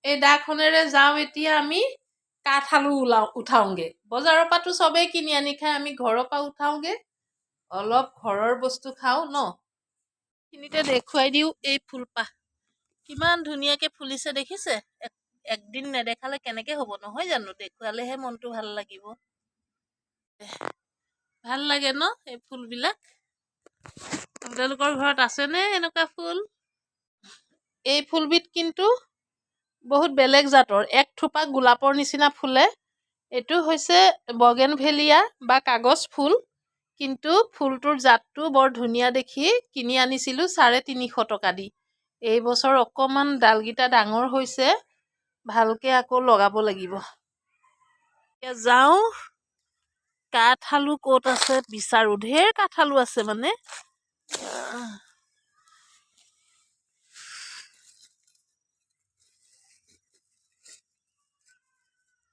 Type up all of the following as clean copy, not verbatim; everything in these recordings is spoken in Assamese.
এই দাখনেৰে যাওঁ এতিয়া আমি কাঠ আলু উঠাওঁগে বজাৰৰ পৰাতো চবেই কিনি আনি খাই আমি ঘৰৰ পৰা উঠাওঁগে অলপ ঘৰৰ বস্তু খাওঁ ন খিনিতে দেখুৱাই দিওঁ এই ফুলপাহ কিমান ধুনীয়াকে ফুলিছে দেখিছে একদিন নেদেখালে কেনেকে হ'ব নহয় জানো দেখুৱালেহে মনটো ভাল লাগিব ভাল লাগে ন এই ফুলবিলাক আপোনালোকৰ ঘৰত আছেনে এনেকুৱা ফুল এই ফুলবিধ কিন্তু বহুত বেলেগ জাতৰ এক থোপা গোলাপৰ নিচিনা ফুলে এইটো হৈছে বগেনভেলিয়া বা কাগজ ফুল কিন্তু ফুলটোৰ জাতটো বৰ ধুনীয়া দেখি কিনি আনিছিলোঁ 350 টকা দি এই বছৰ অকমান ডালগিটা ডাঙৰ হৈছে ভালকে আকৌ লগাব লাগিব এতিয়া যাওঁ কাঠ আলু ক'ত আছে বিচাৰো ঢেৰ কাঠ আলু আছে মানে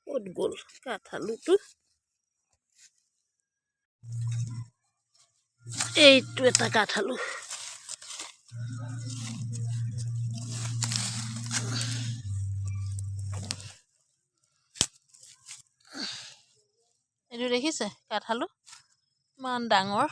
ক'ত গ'ল কাঠ আলুটো এইটো এটা কাঠ আলু এইটো দেখিছে কাঠ আলু ইমান ডাঙৰ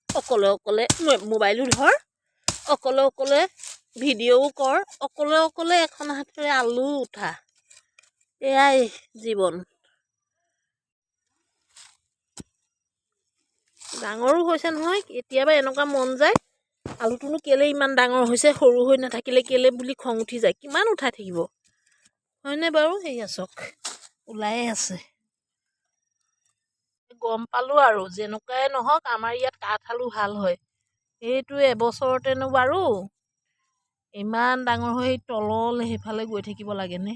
অকলে অকলে মোবাইলো ধৰ অকলে অকলে ভিডিঅ'ও কৰ অকলে অকলে এখন হাতেৰে আলু উঠা এয়াই জীৱন ডাঙৰো হৈছে নহয় কেতিয়াবা এনেকুৱা মন যায় আলুটোনো কেলে ইমান ডাঙৰ হৈছে সৰু হৈ নাথাকিলে কেলে বুলি খং উঠি যায় কিমান উঠাই থাকিব হয়নে বাৰু সেয়া চাওক ওলায়ে আছে গম পালো আৰু যেনেকুৱাই নহওক আমাৰ ইয়াত কাঠ আলু ভাল হয় সেইটো এবছৰতেনো বাৰু ইমান ডাঙৰ হৈ তললে সেইফালে গৈ থাকিব লাগেনে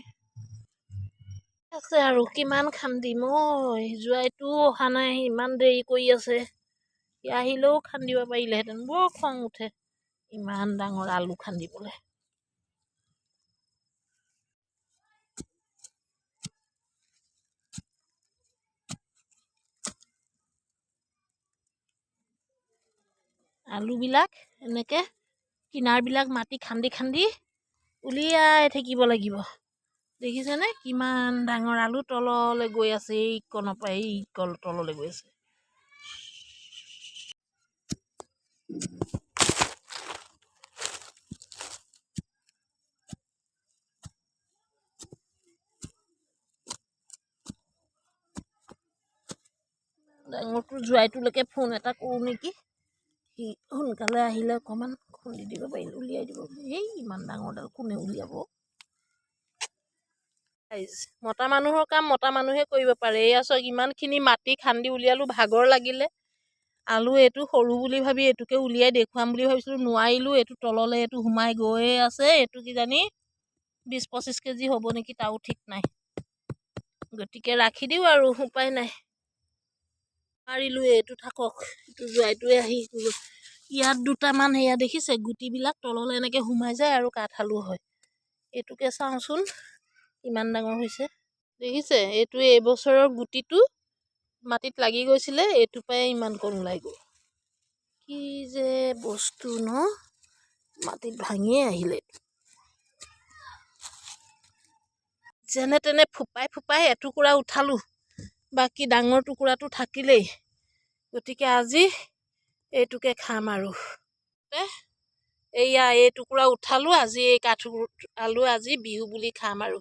আছে আৰু কিমান খান্দিম মই জোৱাইটো অহা নাই ইমান দেৰি কৰি আছে সি আহিলেও খান্দিব পাৰিলেহেঁতেন বৰ খং উঠে ইমান ডাঙৰ আলু খান্দিবলৈ আলুবিলাক এনেকে কিনাৰবিলাক মাটি খান্দি খান্দি উলিয়াই থাকিব লাগিব দেখিছেনে কিমান ডাঙৰ আলু তললৈ গৈ আছে এই কণৰ পৰা এই তললৈ গৈ আছে ডাঙৰটো জোৱাইটোলৈকে ফোন এটা কৰোঁ নেকি সি সোনকালে আহিলে অকণমান খুন্দি দিব পাৰিলে উলিয়াই দিব এই ইমান ডাঙৰডাল কোনে উলিয়াব মতা মানুহৰ কাম মতা মানুহে কৰিব পাৰে এয়া চাওক ইমানখিনি মাটি খান্দি উলিয়ালো ভাগৰ লাগিলে আলু এইটো সৰু বুলি ভাবি এইটোকে উলিয়াই দেখুৱাম বুলি ভাবিছিলোঁ নোৱাৰিলোঁ এইটো তললৈ এইটো সোমাই গৈয়ে আছে এইটো কিজানি 20-25 কেজি হ'ব নেকি তাও ঠিক নাই গতিকে ৰাখি দিওঁ আৰু উপায় নাই মাৰিলোঁ এইটো থাকক এইটো জোৱাইটোৱে আহি ইয়াত দুটামান সেয়া দেখিছে গুটিবিলাক তললৈ এনেকৈ সোমাই যায় আৰু কাঠ আলু হয় এইটোকে চাওঁচোন ইমান ডাঙৰ হৈছে দেখিছে এইটো এইবছৰৰ গুটিটো মাটিত লাগি গৈছিলে এইটো পৰাই ইমান কণ ওলাই গ'ল কি যে বস্তু ন মাটিত ভাঙিয়ে আহিলে যেনে তেনে ফুপাই ফুপাই এটুকুৰা উঠালোঁ বাকী ডাঙৰ টুকুৰাটো থাকিলেই গতিকে আজি এইটোকে খাম আৰু এইয়া এই টুকুৰা উঠালোঁ আজি এই কাঠ আলু আজি বিহু বুলি খাম আৰু